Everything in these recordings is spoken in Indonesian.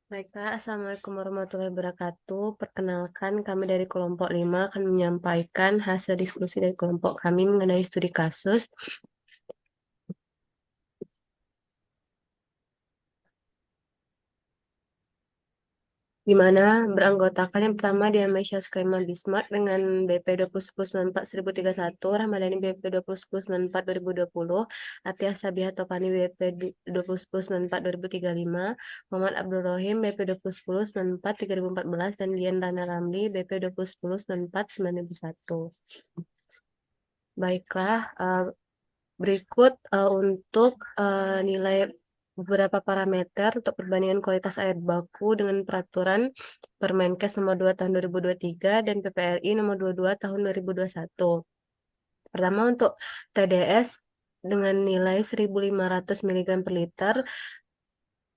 Baiklah, Assalamualaikum warahmatullahi wabarakatuh. Perkenalkan, kami dari kelompok 5 akan menyampaikan hasil diskusi dari kelompok kami mengenai studi kasus di mana beranggotakan yang pertama Diamesya Sukaima Bismarck dengan BP 201094-1031, Ramadhani BP 201094-2020, Atiyah Sabiha Topani BP 201094-2035, Muhammad Abdul Rohim BP 201094-3014, dan Dian Rana Ramli BP 201094-9001. Baiklah, berikut untuk nilai beberapa parameter untuk perbandingan kualitas air baku dengan peraturan Permenkes nomor 2 tahun 2023 dan PPRI nomor 22 tahun 2021. Pertama untuk TDS dengan nilai 1.500 mg per liter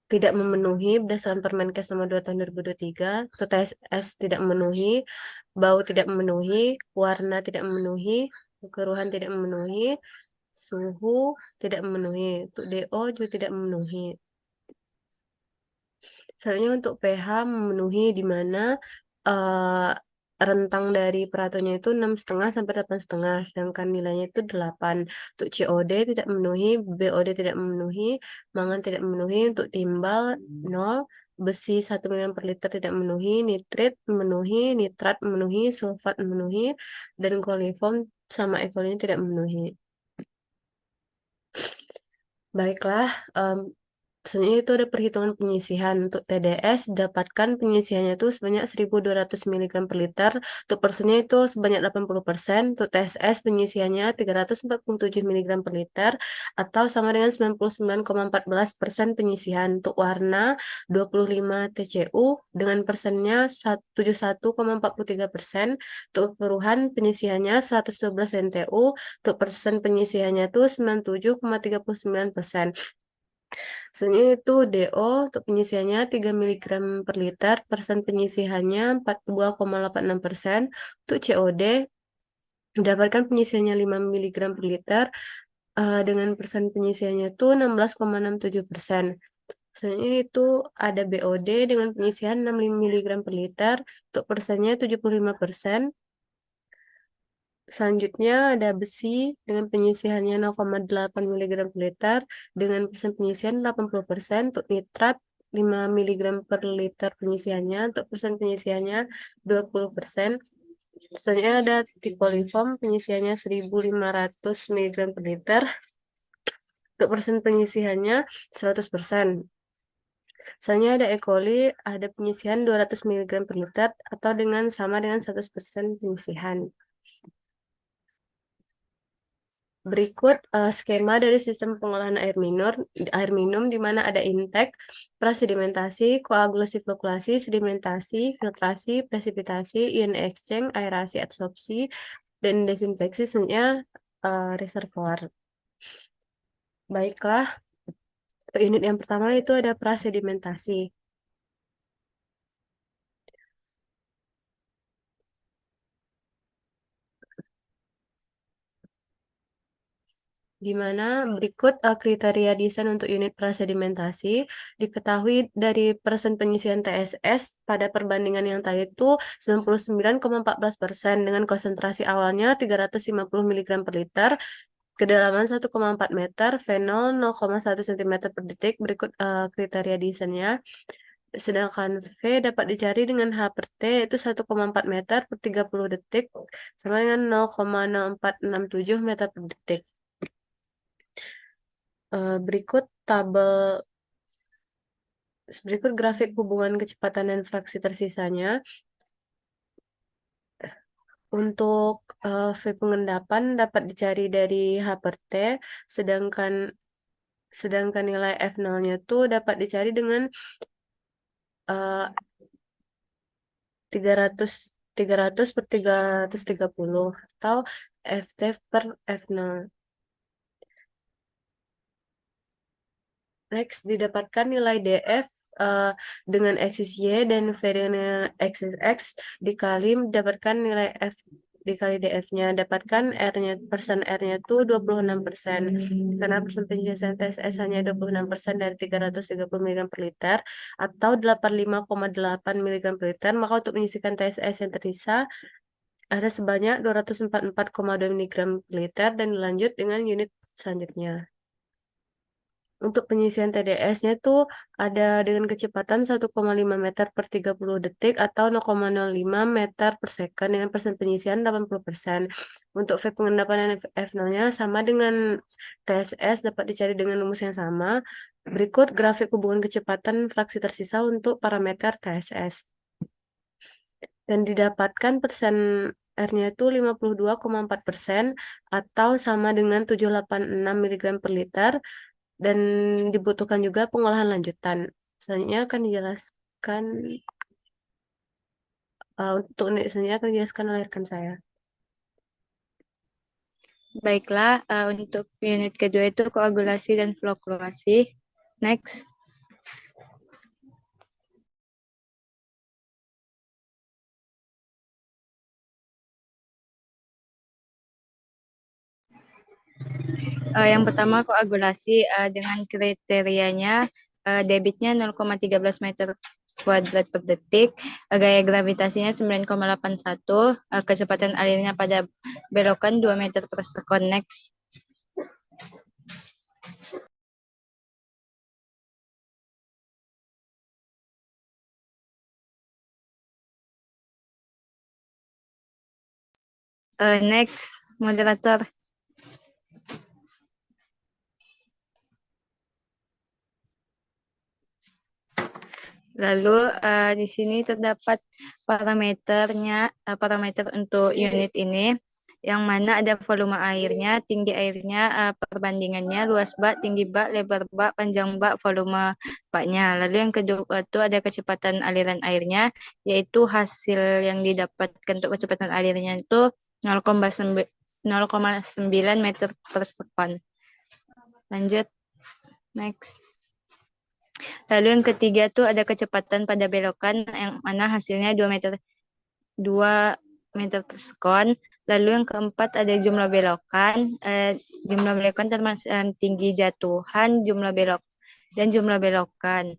tidak memenuhi berdasarkan Permenkes nomor 2 tahun 2023, untuk TSS tidak memenuhi, bau tidak memenuhi, warna tidak memenuhi, keruhan tidak memenuhi, suhu tidak memenuhi, untuk DO juga tidak memenuhi. Selanjutnya untuk pH memenuhi di mana eh, rentang dari peraturannya itu 6,5 sampai 8,5, sedangkan nilainya itu 8. Untuk COD tidak memenuhi, BOD tidak memenuhi, mangan tidak memenuhi, untuk timbal 0, besi 1 mg per liter tidak memenuhi, nitrit memenuhi, nitrat memenuhi, sulfat memenuhi, dan koliform sama E. coli tidak memenuhi. Baiklah, selanjutnya itu ada perhitungan penyisihan. Untuk TDS, dapatkan penyisihannya itu sebanyak 1.200 mg per liter. Untuk persennya itu sebanyak 80%. Untuk TSS, penyisihannya 347 mg per liter, atau sama dengan 99,14% penyisihan. Untuk warna, 25 TCU, dengan persennya 71,43%. Untuk keruhan, penyisihannya 112 NTU. Untuk persen penyisihannya itu 97,39%. Selanjutnya itu DO untuk penyisihannya 3 mg per liter, persen penyisihannya 42,86%. Untuk COD mendapatkan penyisihannya 5 mg per liter dengan persen penyisihannya itu 16,67%. Selanjutnya itu ada BOD dengan penyisihan 6 mg per liter, untuk persennya 75%. Selanjutnya ada besi dengan penyisihannya 0,8 mg per liter dengan persen penyisihan 80%. Untuk nitrat 5 mg per liter penyisihannya, untuk persen penyisihannya 20%. Selanjutnya ada tikoliform penyisihannya 1.500 mg per liter, untuk persen penyisihannya 100%. Selanjutnya ada E. coli, ada penyisihan 200 mg per liter atau sama dengan 100% penyisihan. Berikut skema dari sistem pengolahan air minum di mana ada intake, prasedimentasi, koagulasi flokulasi, sedimentasi, filtrasi, presipitasi, ion exchange, aerasi, adsorpsi, dan desinfeksi sebenarnya reservoir. Baiklah, untuk unit yang pertama itu ada prasedimentasi. Di mana berikut kriteria desain untuk unit prasedimentasi. Diketahui dari persen penyisihan TSS pada perbandingan yang tadi itu 99,14% dengan konsentrasi awalnya 350 mg per liter, kedalaman 1,4 meter, fenol 0,1 cm per detik. Berikut kriteria desainnya. Sedangkan V dapat dicari dengan H per T itu 1,4 meter per 30 detik sama dengan 0,0467 meter per detik. Berikut grafik hubungan kecepatan dan fraksi tersisanya. Untuk V pengendapan dapat dicari dari H per T, sedangkan sedangkan nilai F0-nya itu dapat dicari dengan 300 300 per 330 atau FT per F0. Next, didapatkan nilai DF dengan aksis Y dan V dengan aksis X dikali mendapatkan nilai F dikali DF-nya. Dapatkan R-nya, persen R-nya itu 26%. Karena persen penyelesaian TSS hanya 26% dari 330 mg per liter atau 85,8 mg per liter, maka untuk menyisihkan TSS yang tersisa ada sebanyak 244,2 mg per liter dan dilanjut dengan unit selanjutnya. Untuk penyisian TDS-nya itu ada dengan kecepatan 1,5 meter per 30 detik atau 0,05 meter per second dengan persen penyisian 80%. Untuk V pengendapan F0-nya sama dengan TSS dapat dicari dengan rumus yang sama. Berikut grafik hubungan kecepatan fraksi tersisa untuk parameter TSS. Dan didapatkan persen R-nya itu 52,4% atau sama dengan 786 mg per liter dan dibutuhkan juga pengolahan lanjutan. Selanjutnya akan dijelaskan untuk selanjutnya akan dijelaskan oleh rekan saya. Baiklah, untuk unit kedua itu koagulasi dan flokluasi. Next. Yang pertama koagulasi dengan kriterianya debitnya 0,13 meter kuadrat per detik, gaya gravitasinya 9,81, kecepatan alirnya pada belokan 2 meter per second. Next. Next, moderator. Lalu di sini terdapat parameter untuk unit ini, yang mana ada volume airnya, tinggi airnya, perbandingannya, luas bak, tinggi bak, lebar bak, panjang bak, volume baknya. Lalu yang kedua itu ada kecepatan aliran airnya, yaitu hasil yang didapatkan untuk kecepatan alirnya itu 0,9 meter per second. Lanjut, next. Lalu yang ketiga tuh ada kecepatan pada belokan yang mana hasilnya 2 meter per second. Lalu yang keempat ada jumlah belokan. Jumlah belokan termasuk tinggi jatuhan, jumlah belok dan jumlah belokan.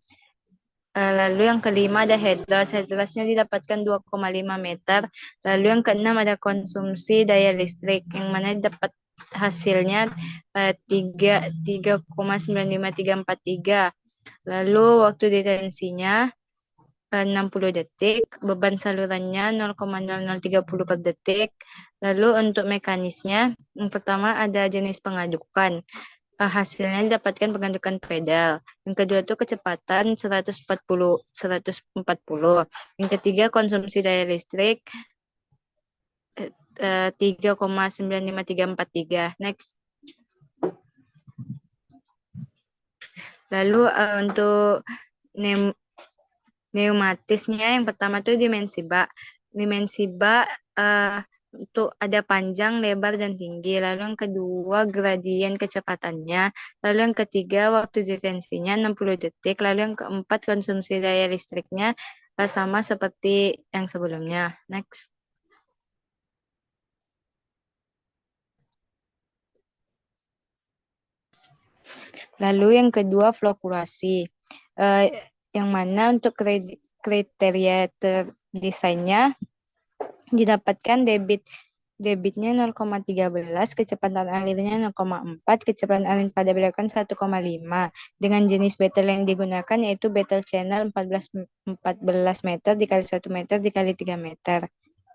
Lalu yang kelima ada head loss. Head loss-nya didapatkan 2,5 meter. Lalu yang keenam ada konsumsi daya listrik yang mana dapat hasilnya 3,95343. Lalu waktu detensinya 60 detik, beban salurannya 0,0030 per detik. Lalu untuk mekanisnya, yang pertama ada jenis pengadukan. Hasilnya didapatkan pengadukan pedal. Yang kedua itu kecepatan 140. Yang ketiga konsumsi daya listrik 3,95343. Next. Lalu untuk pneumatisnya yang pertama tuh dimensi bak. Dimensi bak untuk ada panjang, lebar, dan tinggi. Lalu yang kedua gradien kecepatannya. Lalu yang ketiga waktu detensinya 60 detik. Lalu yang keempat konsumsi daya listriknya sama seperti yang sebelumnya. Next. Lalu yang kedua flokulasi. Yang mana untuk kriteria desainnya didapatkan debitnya 0,13, kecepatan alirnya 0,4, kecepatan alir pada belokan 1,5. Dengan jenis battle yang digunakan yaitu battle channel 14 meter dikali 1 meter dikali 3 meter.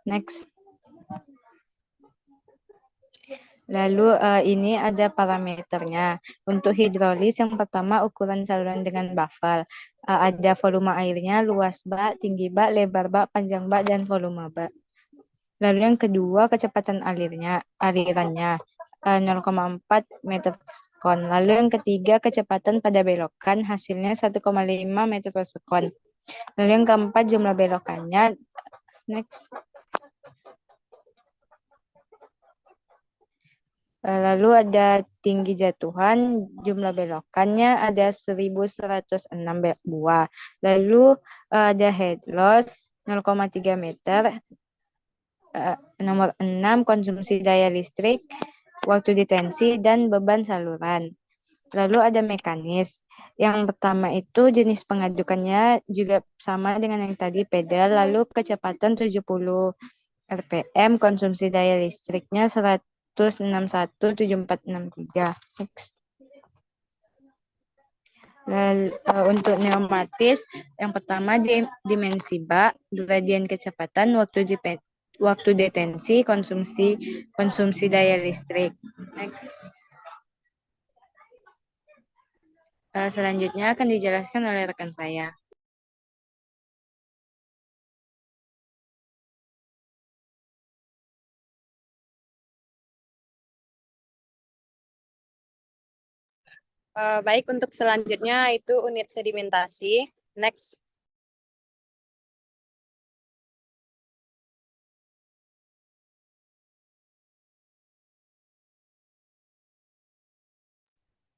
Next. Lalu ini ada parameternya. Untuk hidrolis yang pertama ukuran saluran dengan baffle. Ada volume airnya, luas bak, tinggi bak, lebar bak, panjang bak, dan volume bak. Lalu yang kedua kecepatan alirannya 0,4 meter per second. Lalu yang ketiga kecepatan pada belokan hasilnya 1,5 meter per second. Lalu yang keempat jumlah belokannya. Next. Lalu ada tinggi jatuhan, jumlah belokannya ada 1106 buah. Lalu ada head loss 0,3 meter. Nomor 6, konsumsi daya listrik, waktu detensi, dan beban saluran. Lalu ada mekanis. Yang pertama itu jenis pengadukannya juga sama dengan yang tadi pedal, lalu kecepatan 70 RPM, konsumsi daya listriknya 161.7463. Next. Lalu, untuk pneumatis, yang pertama dimensi bak, gradien kecepatan, waktu detensi, konsumsi daya listrik. Next. Selanjutnya akan dijelaskan oleh rekan saya. Baik, untuk selanjutnya itu unit sedimentasi. Next.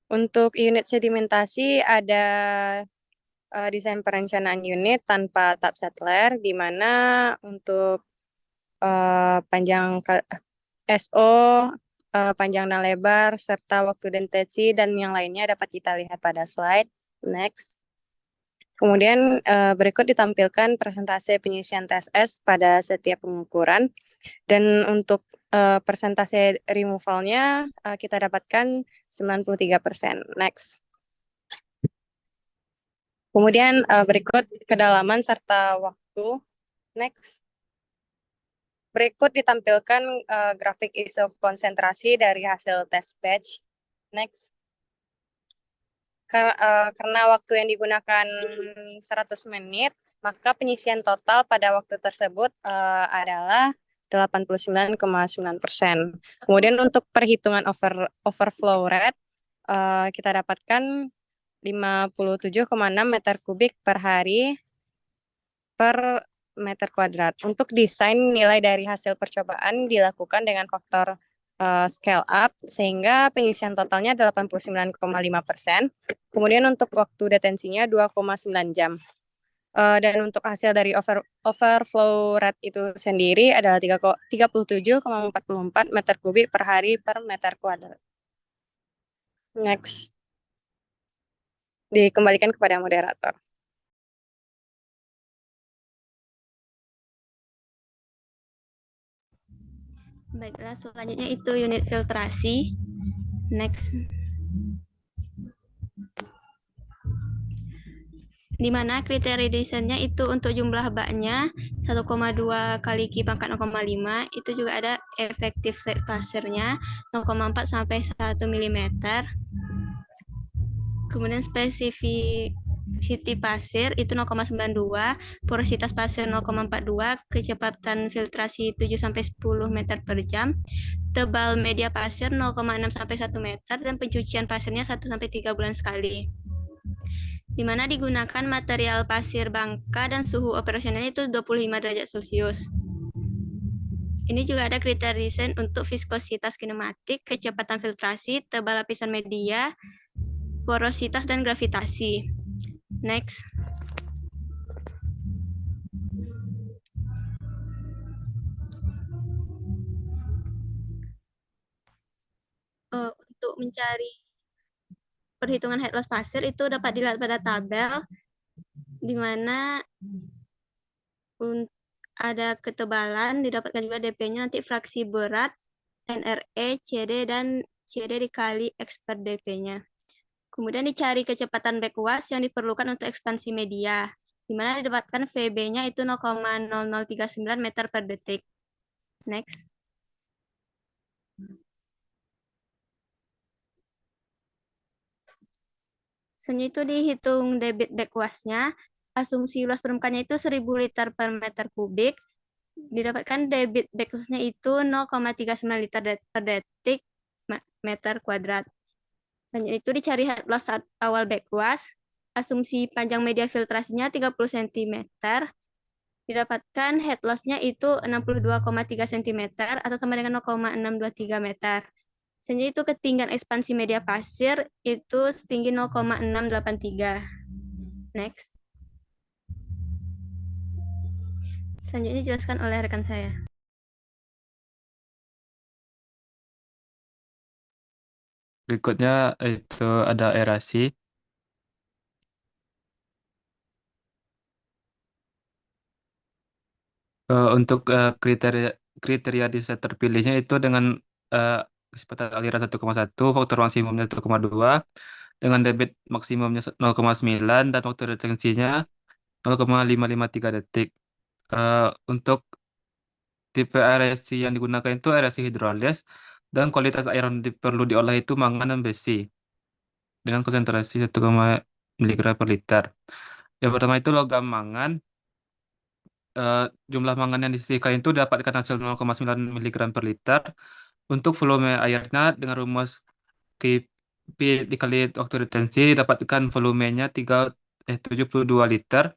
Untuk unit sedimentasi ada desain perencanaan unit tanpa tap settler, di mana untuk panjang SO, panjang dan lebar, serta waktu detensi dan yang lainnya dapat kita lihat pada slide. Next. Kemudian berikut ditampilkan persentase penyisian TSS pada setiap pengukuran. Dan untuk persentase removalnya kita dapatkan 93%. Next. Kemudian berikut kedalaman serta waktu. Next. Berikut ditampilkan grafik iso konsentrasi dari hasil test batch. Next. Karena waktu yang digunakan 100 menit, maka penyisian total pada waktu tersebut adalah 89,9%. Kemudian untuk perhitungan overflow rate, kita dapatkan 57,6 meter kubik per hari per meter kuadrat. Untuk desain, nilai dari hasil percobaan dilakukan dengan faktor scale up, sehingga pengisian totalnya 89,5%. Kemudian untuk waktu detensinya 2,9 jam. Dan untuk hasil dari overflow rate itu sendiri adalah 37,44 meter kubik per hari per meter kuadrat. Next. Dikembalikan kepada moderator. Baiklah, selanjutnya itu unit filtrasi. Next. Di mana kriteria desainnya itu untuk jumlah baknya 1,2 kali Q pangkat 0,5, itu juga ada efektif set pasirnya 0,4 sampai 1 mm. Kemudian spesifisiti pasir itu 0,92, porositas pasir 0,42, kecepatan filtrasi 7 sampai 10 meter per jam, tebal media pasir 0,6 sampai 1 meter, dan pencucian pasirnya 1 sampai 3 bulan sekali. Di mana digunakan material pasir bangka dan suhu operasionalnya itu 25 derajat Celcius. Ini juga ada kriteria desain untuk viskositas kinematik, kecepatan filtrasi, tebal lapisan media, porositas, dan gravitasi. Next. Untuk mencari perhitungan head loss pasir itu dapat dilihat pada tabel, di mana ada ketebalan, didapatkan juga DP-nya, nanti fraksi berat, NRE, CD, dan CD dikali X per DP-nya. Kemudian dicari kecepatan backwash yang diperlukan untuk ekspansi media, di mana didapatkan VB-nya itu 0,0039 meter per detik. Next. Selanjutnya itu dihitung debit backwash-nya, asumsi luas permukaannya itu 1000 liter per meter kubik, didapatkan debit backwash-nya itu 0,39 liter per detik meter kuadrat. Selanjutnya itu dicari head loss awal backwash, asumsi panjang media filtrasinya 30 cm, didapatkan head loss-nya itu 62,3 cm atau sama dengan 0,623 meter. Selanjutnya itu ketinggian ekspansi media pasir itu setinggi 0,683. Next. Selanjutnya dijelaskan oleh rekan saya. Berikutnya itu ada aerasi. Untuk kriteria kriteria desain terpilihnya itu dengan eh, kecepatan aliran 1,1, faktor maksimumnya 1,2, dengan debit maksimumnya 0,9 dan waktu retensinya 0,553 detik. Untuk tipe aerasi yang digunakan itu aerasi hidrolis dan kualitas air yang perlu diolah itu mangan dan besi dengan konsentrasi 1 mg per liter. Yang pertama itu logam mangan. eh, Jumlah mangan yang disisihkan itu dapatkan hasil 0,9 mg per liter. Untuk volume airnya dengan rumus P dikali waktu retensi didapatkan volumenya 72 liter.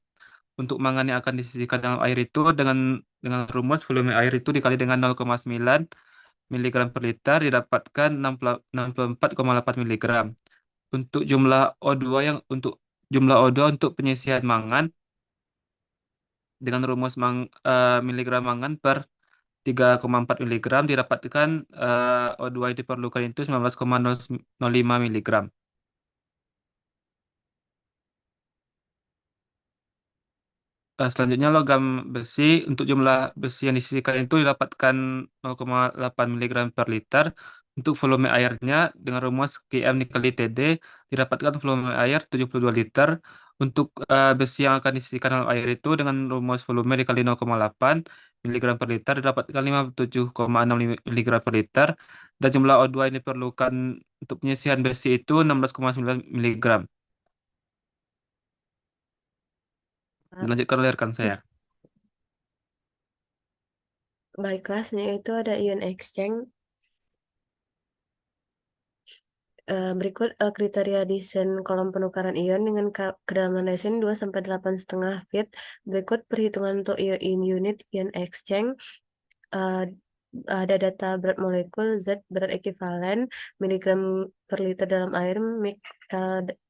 Untuk mangan yang akan disisihkan dalam air itu dengan rumus volume air itu dikali dengan 0,9 miligram per liter didapatkan 64,8 miligram. Untuk jumlah O2 untuk penyisihan mangan dengan rumus miligram mangan per 3,4 miligram didapatkan O2 yang diperlukan itu 19,05 miligram. Selanjutnya logam besi untuk jumlah besi yang disisihkan itu didapatkan 0,8 miligram per liter. Untuk volume airnya dengan rumus Km dikali TD didapatkan volume air 72 liter. Untuk besi yang akan disisihkan dalam air itu dengan rumus volume dikali 0,8 miligram per liter didapatkan 57,6 miligram per liter. Dan jumlah O2 yang diperlukan untuk penyisihan besi itu 16,9 miligram. Dilanjutkan oleh rekan saya. Baiklah, selanjutnya itu ada ion exchange. Berikut kriteria desain kolom penukaran ion dengan kedalaman resin 2 sampai 8,5 feet. Berikut perhitungan untuk ion unit ion exchange. Eh, ada data berat molekul, Z berat ekivalen, miligram per liter dalam air,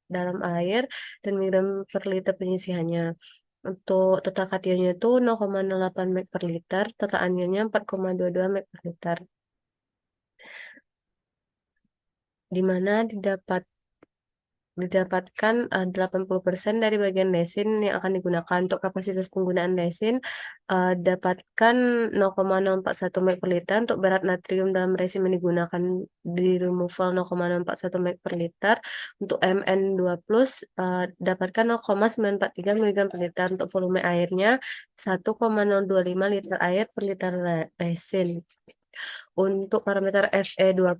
dalam air, dan miligram per liter penyisihannya. Untuk total kationnya itu 0,08 mg per liter, total anionnya 4,22 mg per liter. Di mana didapatkan 80% dari bagian resin yang akan digunakan. Untuk kapasitas penggunaan resin dapatkan 0,041 mg per liter. Untuk berat natrium dalam resin yang digunakan di removal 0,041 mg per liter. Untuk Mn2+, dapatkan 0,943 mg per liter. Untuk volume airnya 1,025 liter air per liter resin. Untuk parameter Fe2+,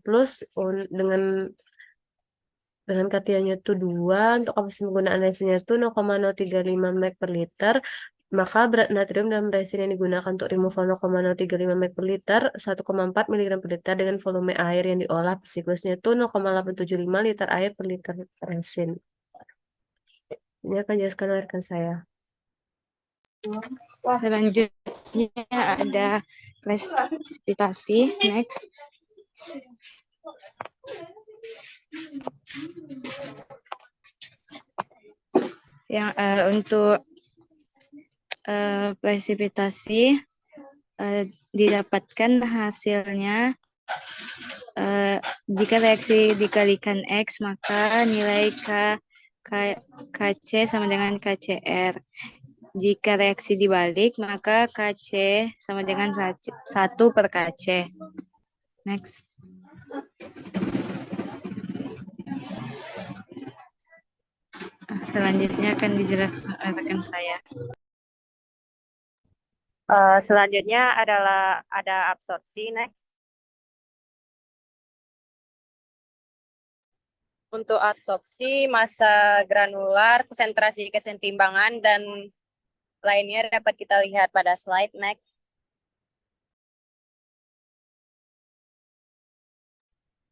dengan kationnya itu 2, untuk kapasitas penggunaan resinnya itu 0,035 mg per liter, maka berat natrium dalam resin yang digunakan untuk removal 0,035 mg per liter 1,4 mg per liter dengan volume air yang diolah per siklusnya itu 0,875 liter air per liter resin. Ini akan jelaskan oleh rekan saya. Selanjutnya ada presipitasi. Next. Yang untuk presipitasi didapatkan hasilnya jika reaksi dikalikan X maka nilai KC sama dengan KCR. Jika reaksi dibalik maka KC sama dengan 1 per KC. Next. Selanjutnya akan dijelaskan oleh rekan saya. Selanjutnya adalah ada absorpsi. Next. Untuk absorpsi, massa granular, konsentrasi kesetimbangan, dan lainnya dapat kita lihat pada slide. Next.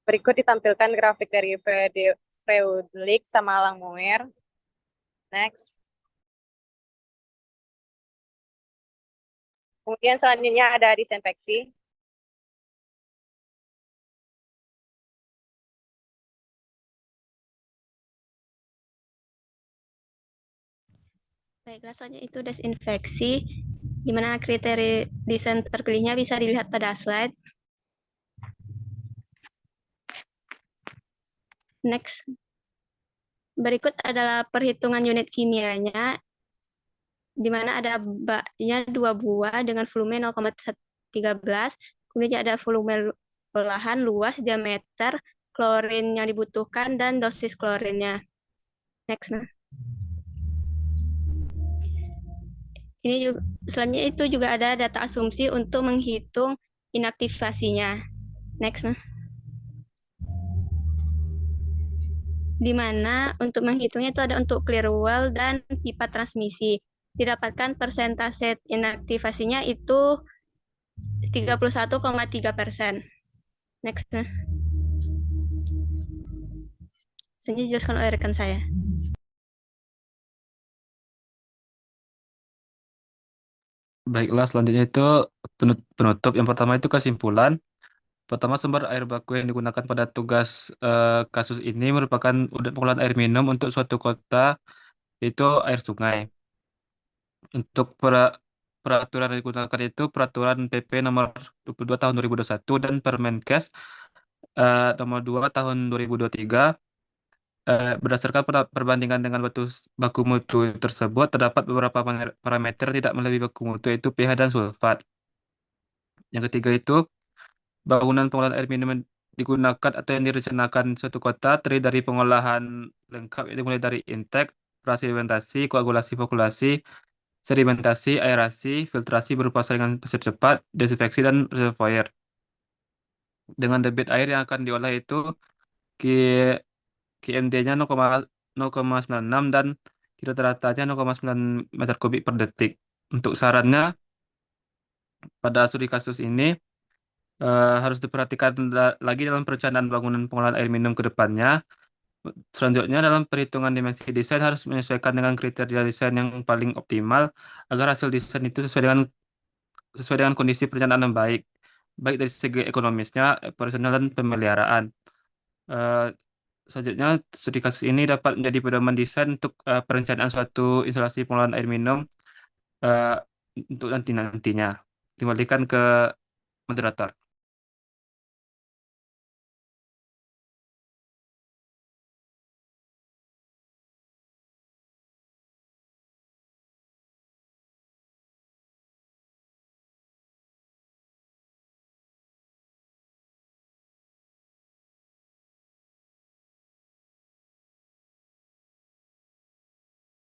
Berikut ditampilkan grafik dari Freundlich sama Langmuir. Next. Kemudian selanjutnya ada disinfeksi. Baiklah, selanjutnya itu desinfeksi, di mana kriteria desain terpilihnya bisa dilihat pada slide. Next. Berikut adalah perhitungan unit kimianya, di mana ada baknya 2 buah dengan volume 0,13, kemudian ada volume olahan, luas, diameter, klorin yang dibutuhkan, dan dosis klorinnya. Next, nah. Ini juga, selanjutnya itu juga ada data asumsi untuk menghitung inaktivasinya. Next, nah. Di mana untuk menghitungnya itu ada untuk clear well dan pipa transmisi. Didapatkan persentase inaktivasinya itu 31,3%. Next. Nah. Selanjutnya dijelaskan oleh rekan saya. Baiklah, selanjutnya itu penutup. Yang pertama itu kesimpulan. Pertama, sumber air baku yang digunakan pada tugas kasus ini merupakan unit pengolahan air minum untuk suatu kota, yaitu air sungai. Untuk peraturan yang digunakan itu peraturan PP nomor 22 tahun 2021 dan Permenkes nomor 2 tahun 2023. Berdasarkan perbandingan dengan baku mutu tersebut, terdapat beberapa parameter tidak melebihi baku mutu, yaitu pH dan sulfat. Yang ketiga itu, bangunan pengolahan air minum yang digunakan atau yang direncanakan suatu kota terdiri dari pengolahan lengkap, yaitu mulai dari intake, prasedimentasi, koagulasi, fokulasi, sedimentasi, aerasi, filtrasi berupa saringan pasir cepat, desinfeksi, dan reservoir. Dengan debit air yang akan diolah itu Q QMD-nya 0,96 dan rata-ratanya 0,9 meter kubik per detik. Untuk sarannya, pada studi kasus ini harus diperhatikan lagi dalam perencanaan bangunan pengolahan air minum ke depannya. Selanjutnya, dalam perhitungan dimensi desain harus menyesuaikan dengan kriteria desain yang paling optimal agar hasil desain itu sesuai dengan kondisi perencanaan yang baik, baik dari segi ekonomisnya, operasional, dan pemeliharaan. Eh, Selanjutnya, studi kasus ini dapat menjadi pedoman desain untuk perencanaan suatu instalasi pengolahan air minum eh, untuk nantinya. Kembalikan ke moderator.